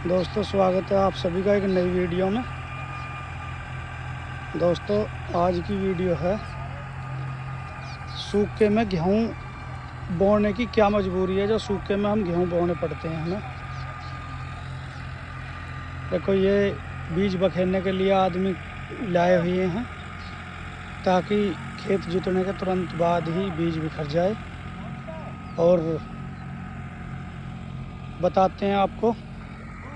दोस्तों स्वागत है आप सभी का एक नई वीडियो में। दोस्तों आज की वीडियो है सूखे में गेहूँ बोने की क्या मजबूरी है जो सूखे में हम गेहूँ बोने पड़ते हैं हमें। देखो ये बीज बखेरने के लिए आदमी लाए हुए हैं ताकि खेत जुतने के तुरंत बाद ही बीज बिखर जाए। और बताते हैं आपको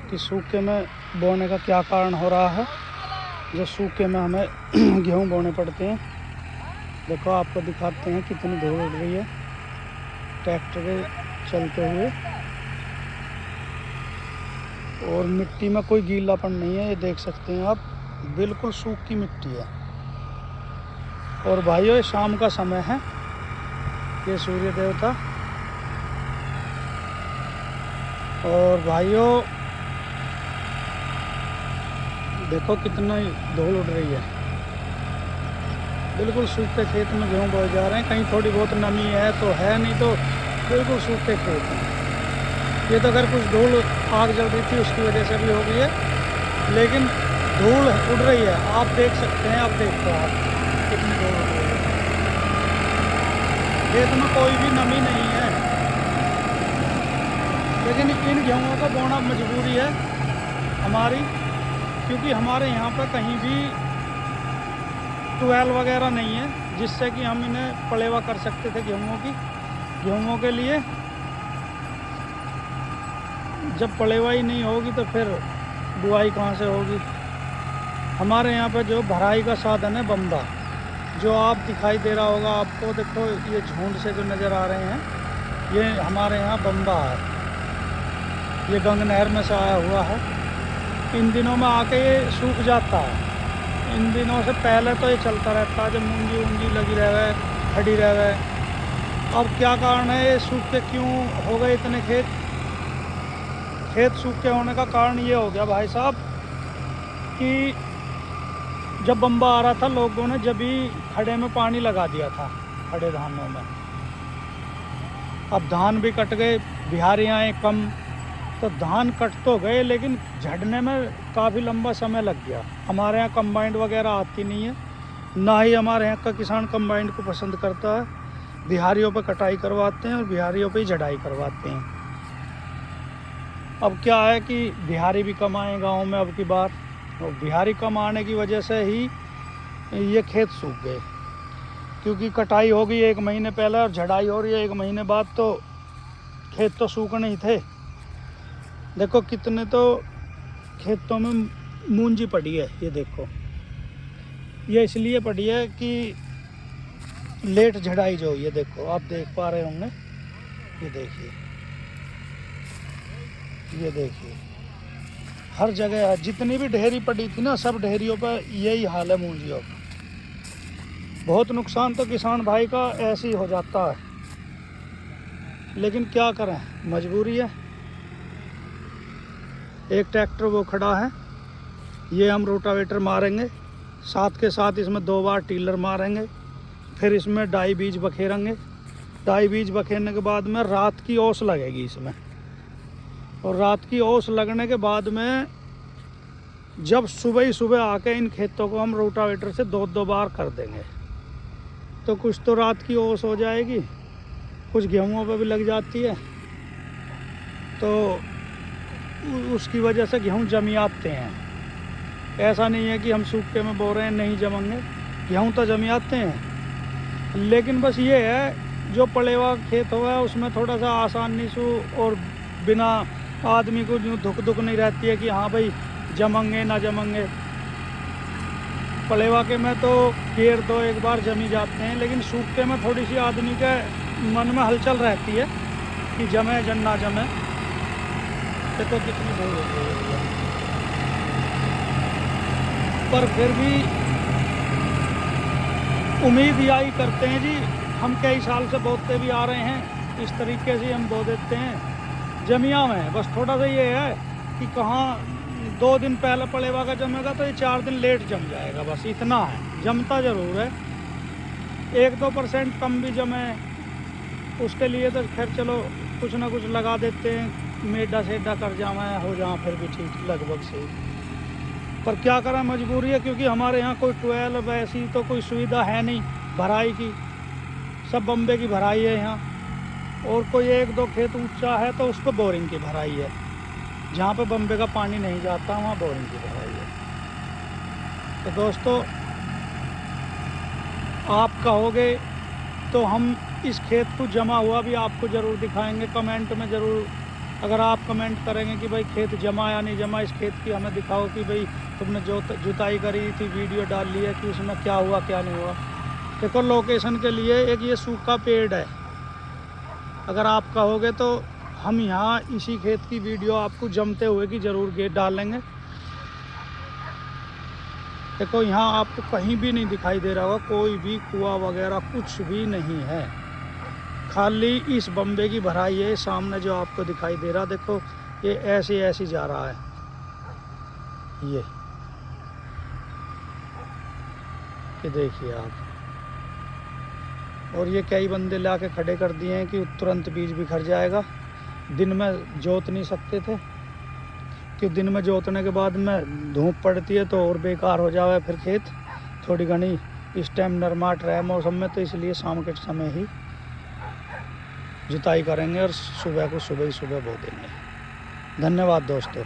कि सूखे में बोने का क्या कारण हो रहा है जो सूखे में हमें गेहूँ बोने पड़ते हैं। देखो आपको दिखाते हैं कितनी धूल उड़ रही है ट्रैक्टर के चलते हुए, और मिट्टी में कोई गीलापन नहीं है। ये देख सकते हैं आप, बिल्कुल सूखी मिट्टी है। और भाइयों ये शाम का समय है, ये सूर्य देवता। और भाइयों देखो कितना धूल उड़ रही है, बिल्कुल सूखे खेत में गेहूँ बोए जा रहे हैं। कहीं थोड़ी बहुत नमी है तो है, नहीं तो बिल्कुल सूखे खेत हैं। ये तो अगर कुछ धूल आग जल रही थी उसकी वजह से भी हो गई है, लेकिन धूल उड़ रही है। आप देख सकते हैं, आप देखो आप कितनी धूल उड़ रही है। खेत में कोई भी नमी नहीं है, लेकिन इन गेहूँों को बोना मजबूरी है हमारी, क्योंकि हमारे यहाँ पर कहीं भी ट्यूबवेल वगैरह नहीं है जिससे कि हम इन्हें पलेवा कर सकते थे गेहूँों के लिए। जब पलेवा ही नहीं होगी तो फिर बुआई कहाँ से होगी। हमारे यहाँ पर जो भराई का साधन है बम्बा, जो आप दिखाई दे रहा होगा आपको, देखो ये झुंड से जो नज़र आ रहे हैं, ये हमारे यहाँ बम्बा है। ये गंग नहर में से आया हुआ है। इन दिनों में आके ये सूख जाता है। इन दिनों से पहले तो ये चलता रहता है, जब मूंगी वूंगी लगी रहे, खड़ी रहे। अब क्या कारण है ये सूख के क्यों हो गए इतने खेत सूखे होने का कारण ये हो गया भाई साहब कि जब बम्बा आ रहा था लोगों ने जब भी खड़े में पानी लगा दिया था, खड़े धानों में। अब धान भी कट गए, बिहारी आए कम, तो धान कट तो गए लेकिन झड़ने में काफ़ी लंबा समय लग गया। हमारे यहाँ कंबाइंड वगैरह आती नहीं है, ना ही हमारे यहाँ का किसान कंबाइंड को पसंद करता है। बिहारियों पे कटाई करवाते हैं और बिहारियों पे ही झड़ाई करवाते हैं। अब क्या है कि बिहारी भी कम आए गाँव में अब की बार, और बिहारी कम आने की वजह से ही ये खेत सूख गए, क्योंकि कटाई हो गई 1 महीने पहले और झड़ाई हो रही है 1 महीने बाद, तो खेत तो सूखने ही थे। देखो कितने तो खेतों में मूंजी पड़ी है, ये देखो। ये इसलिए पड़ी है कि लेट झड़ाई जो, ये देखो आप देख पा रहे होंगे, ये देखिए, ये देखिए हर जगह जितनी भी ढेरी पड़ी थी ना, सब ढेरियों पर यही हाल है मूंजियों का। बहुत नुकसान तो किसान भाई का ऐसे ही हो जाता है, लेकिन क्या करें, मजबूरी है। एक ट्रैक्टर वो खड़ा है, ये हम रोटावेटर मारेंगे, साथ के साथ इसमें 2 बार टीलर मारेंगे, फिर इसमें डाई बीज बखेरेंगे। डाई बीज बखेरने के बाद में रात की ओस लगेगी इसमें, और रात की ओस लगने के बाद में जब सुबह ही सुबह आके इन खेतों को हम रोटावेटर से 2-2 बार कर देंगे, तो कुछ तो रात की ओस हो जाएगी, कुछ गेहूँों पर भी लग जाती है, तो उसकी वजह से गेहूँ जम आते हैं। ऐसा नहीं है कि हम सूखे में बो रहे हैं नहीं जमेंगे, गेहूँ तो जम आते हैं। लेकिन बस ये है जो पलेवा खेत हुआ है उसमें थोड़ा सा आसानी से और बिना आदमी को जो धुक नहीं रहती है कि हाँ भाई जमेंगे ना जमेंगे। पलेवा के में तो घेर दो एक बार जमी जाते हैं, लेकिन सूखे में थोड़ी सी आदमी के मन में हलचल रहती है कि जमे जन ना जमे। देखो कितनी धूल हो रही है, पर फिर भी उम्मीद यही करते हैं जी, हम कई साल से बोते भी आ रहे हैं, इस तरीके से हम बो देते हैं जमिया में। बस थोड़ा सा ये है कि कहाँ 2 दिन पहले पलेवा का जमेगा तो ये 4 दिन लेट जम जाएगा, बस इतना है। जमता ज़रूर है, 1-2% कम भी जमे उसके लिए तो खैर चलो कुछ ना कुछ लगा देते हैं, मेडा सेडा कर जावा हो जहाँ फिर भी ठीक लगभग से। पर क्या करें, मजबूरी है, क्योंकि हमारे यहाँ कोई ट्वेल्व ऐसी तो कोई सुविधा है नहीं भराई की, सब बम्बे की भराई है यहाँ। और कोई एक दो खेत ऊंचा है तो उस पर बोरिंग की भराई है, जहाँ पे बम्बे का पानी नहीं जाता वहाँ बोरिंग की भराई है। तो दोस्तों आप कहोगे तो हम इस खेत को जमा हुआ भी आपको ज़रूर दिखाएंगे। कमेंट में ज़रूर, अगर आप कमेंट करेंगे कि भाई खेत जमा या नहीं जमा, इस खेत की हमें दिखाओ कि भाई तुमने जुताई करी थी, वीडियो डाल ली है कि उसमें क्या हुआ क्या नहीं हुआ। देखो लोकेशन के लिए एक ये सूखा पेड़ है, अगर आप कहोगे तो हम यहाँ इसी खेत की वीडियो आपको जमते हुए की ज़रूर डालेंगे। देखो यहाँ आपको कहीं भी नहीं दिखाई दे रहा होगा, कोई भी कुआं वगैरह कुछ भी नहीं है, खाली इस बम्बे की भराई है। सामने जो आपको दिखाई दे रहा, देखो ये ऐसे ऐसे जा रहा है ये देखिए आप। और ये कई बंदे ला के खड़े कर दिए हैं कि तुरंत बीज बिखर जाएगा। दिन में जोत नहीं सकते थे, कि दिन में जोतने के बाद में धूप पड़ती है तो और बेकार हो जाए फिर खेत थोड़ी घनी। इस टाइम नरमाट रहे मौसम में, तो इसलिए शाम के समय ही जुताई करेंगे और सुबह को सुबह ही सुबह बो देंगे। धन्यवाद दोस्तों।